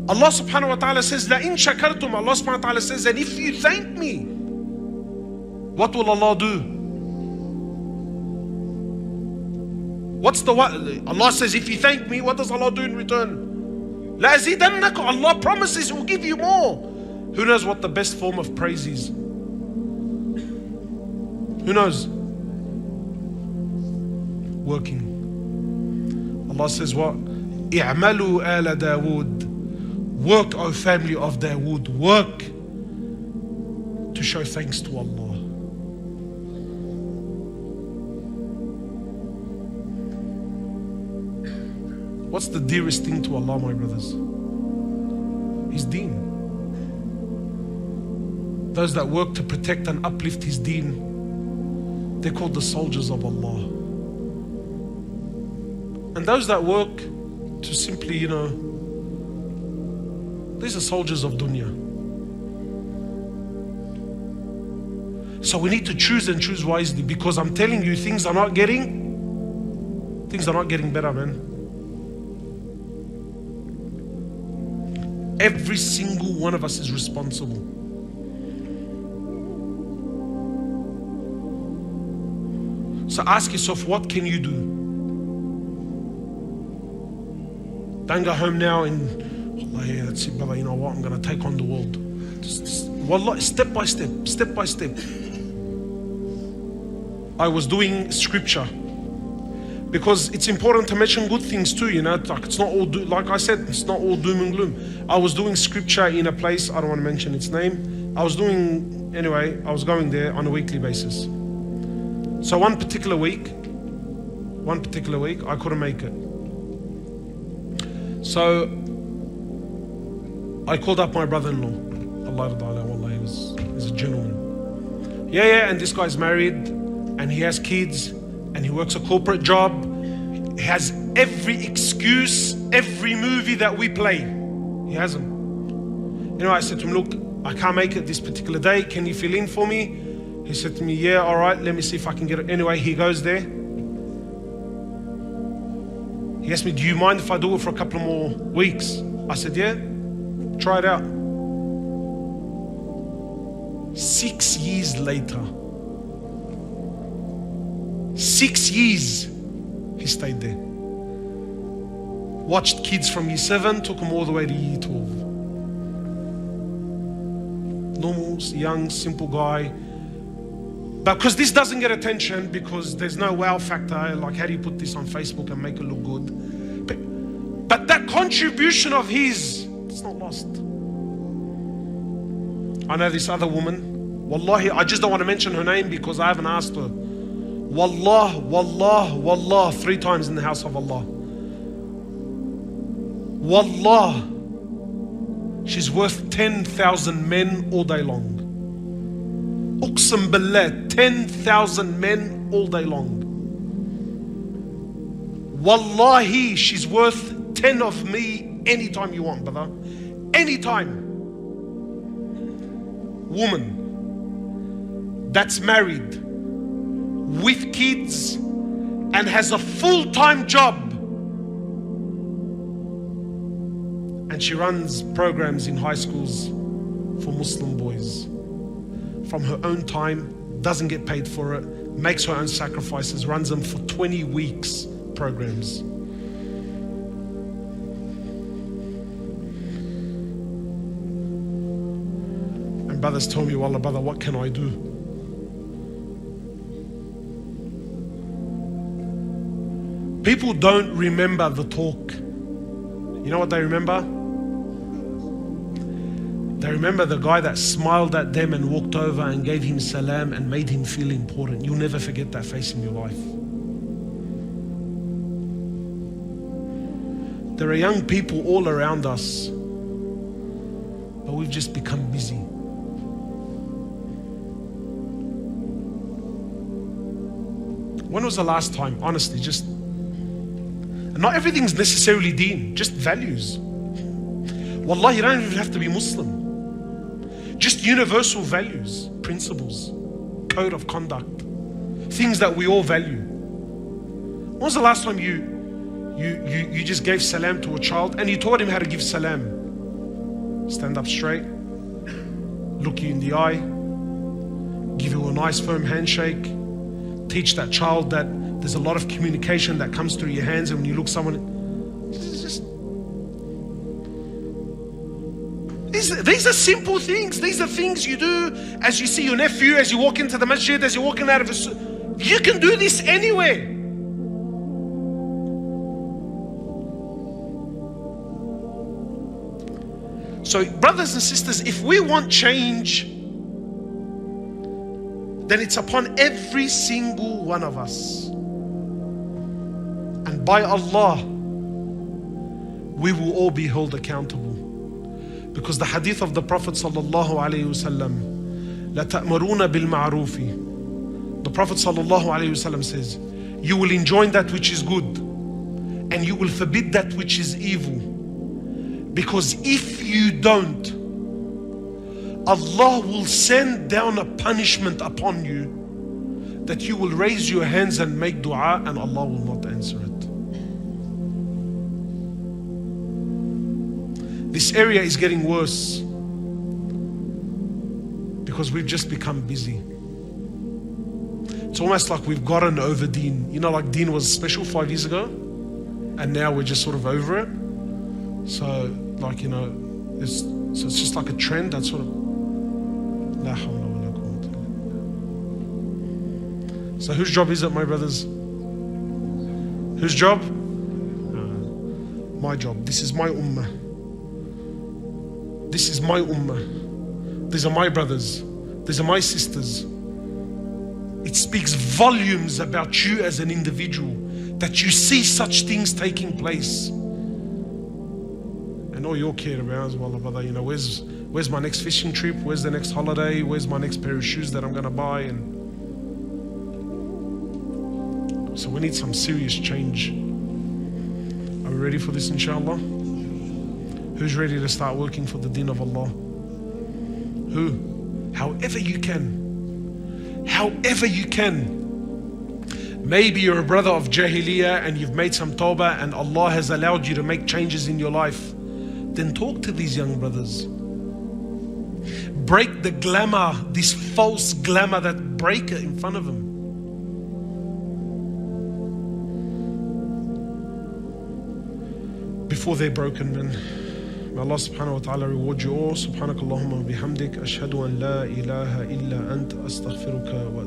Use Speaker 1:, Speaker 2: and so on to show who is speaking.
Speaker 1: Allah subhanahu wa ta'ala says, لَإِن شَكَرْتُمْ, Allah subhanahu wa ta'ala says, and if you thank me, what will Allah do? What's the what? Allah says, if you thank me, what does Allah do in return? لَأَزِيدَنَّكُمْ, Allah promises He will give you more. Who knows what the best form of praise is? Who knows? Working. Allah says what? اعملوا آل داود. Work, O family of Dawood, work to show thanks to Allah. What's the dearest thing to Allah, my brothers? His deen. Those that work to protect and uplift His deen, they're called the soldiers of Allah. And those that work to simply, these are soldiers of dunya. So we need to choose and choose wisely, because I'm telling you, things are not getting better, man. Every single one of us is responsible. So ask yourself, what can you do? Don't go home now and, oh yeah, that's it, brother, you know what, I'm going to take on the world. Wallah, step by step. I was doing scripture, because it's important to mention good things too, like it's not all, like I said, it's not all doom and gloom. I was doing scripture in a place, I don't want to mention its name. I was going there on a weekly basis. So one particular week, I couldn't make it. So I called up my brother-in-law. Allah Ta'ala, wallah, he's a gentleman. Yeah, and this guy's married, and he has kids, and he works a corporate job. He has every excuse, every movie that we play, he has them. I said to him, look, I can't make it this particular day. Can you fill in for me? He said to me, yeah, all right, let me see if I can get it. Anyway, he goes there. He asked me, do you mind if I do it for a couple more weeks? I said, yeah, try it out. 6 years later, 6 years, he stayed there. Watched kids from year 7, took them all the way to year 12. Normal, young, simple guy. But because this doesn't get attention, because there's no wow factor, like how do you put this on Facebook and make it look good? But that contribution of his, it's not lost. I know this other woman, wallahi, I just don't want to mention her name because I haven't asked her. Wallah, 3 times in the house of Allah. Wallah, she's worth 10,000 men all day long. Uqsam billah, 10,000 men all day long. Wallahi, she's worth 10 of me anytime you want, brother. Anytime. Woman that's married, with kids, and has a full-time job. And she runs programs in high schools for Muslim boys. From her own time, doesn't get paid for it, makes her own sacrifices, runs them for 20 weeks programs. And brothers tell me, wallah brother, what can I do? People don't remember the talk. You know what they remember? They remember the guy that smiled at them and walked over and gave him salam and made him feel important. You'll never forget that face in your life. There are young people all around us, but we've just become busy. When was the last time, honestly, just, and not everything's necessarily deen, just values. Wallah, you don't even have to be Muslim. Just universal values, principles, code of conduct, things that we all value. When was the last time you just gave salam to a child and you taught him how to give salam? stand up straight, look you in the eye, give you a nice firm handshake, teach that child that there's a lot of communication that comes through your hands, and when you look someone, these are simple things. These are things you do as you see your nephew, as you walk into the masjid, as you're walking out of you can do this anywhere. So brothers and sisters, if we want change, then it's upon every single one of us. And by Allah, we will all be held accountable. Because the hadith of the Prophet sallallahu alaihi wasallam, la ta'maruna bil ma'rufi. The Prophet sallallahu alaihi wasallam says, you will enjoin that which is good, and you will forbid that which is evil. Because if you don't, Allah will send down a punishment upon you that you will raise your hands and make dua, and Allah will not answer it. This area is getting worse because we've just become busy. It's almost like we've gotten over deen. You know, like deen was special 5 years ago, and now we're just sort of over it. So, like, you know, it's just like a trend that sort of. La hawla wa la quwwata illa billah. So, whose job is it, my brothers? Whose job? My job. This is my ummah. This is my ummah. These are my brothers. These are my sisters. It speaks volumes about you as an individual that you see such things taking place. And all you're cared about is, well, brother, you know, where's my next fishing trip? Where's the next holiday? Where's my next pair of shoes that I'm going to buy? And so we need some serious change. Are we ready for this, inshallah? Who's ready to start working for the deen of Allah? Who? However you can. However you can. Maybe you're a brother of Jahiliyyah and you've made some tawbah and Allah has allowed you to make changes in your life. Then talk to these young brothers. Break the glamour, this false glamour that break it in front of them. Before they're broken, man. May Allah subhanahu wa ta'ala reward you all. Subhanakallahumma wa bihamdik. Ashhadu an la ilaha illa ant. Astaghfiruka wa